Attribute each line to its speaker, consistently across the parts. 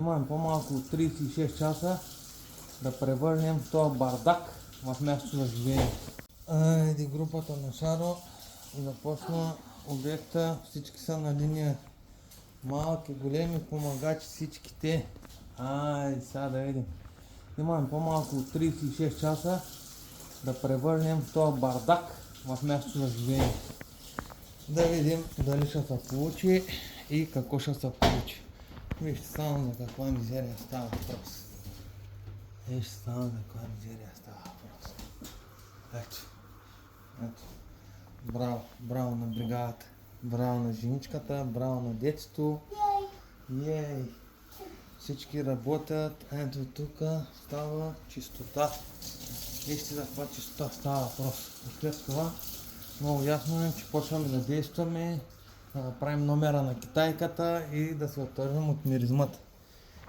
Speaker 1: Имам по-малко от 36 часа да превърнем този бардак в място за живеене. Айде групата на Шаро започна обекта, всички са на линия. Малки, големи помагачи, всичките. Айде сега да видим. Имам по-малко от 36 часа да превърнем този бардак в място за живеене. Да видим дали ще се получи и какво ще се получи. Вижте само за каква мизерия става въпрос. Вижте само за каква мизерия става въпрос. Ето. Ето. Браво. Браво на бригадата. Браво на женичката. Браво на детството. Ей! Всички работят. Ето тук става чистота. Вижте за каква чистота става въпрос. И след това много ясно е, че почваме да действаме, да направим номера на китайката и да се оттържим от миризмата.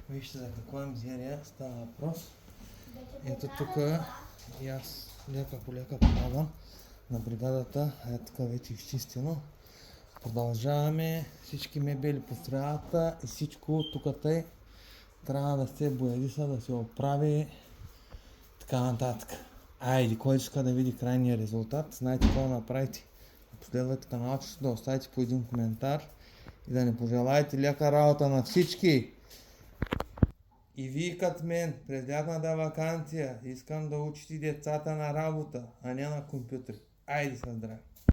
Speaker 1: Вижте за каква мизерия става въпрос. Ето тук и аз лека по лека помагам на бригадата. Ето тук вече изчистено. Продължаваме всички мебели по средата и всичко тук тъй трябва да се боядиса, да се оправи така нататък. Айде, кой иска да види крайния резултат, знаете какво направите. Последвайте канала, да оставите по един коментар и да не пожелаете лека работа на всички. И вие като мен, през лятната ваканция, искам да учите децата на работа, а не на компютри. Айде са здрави!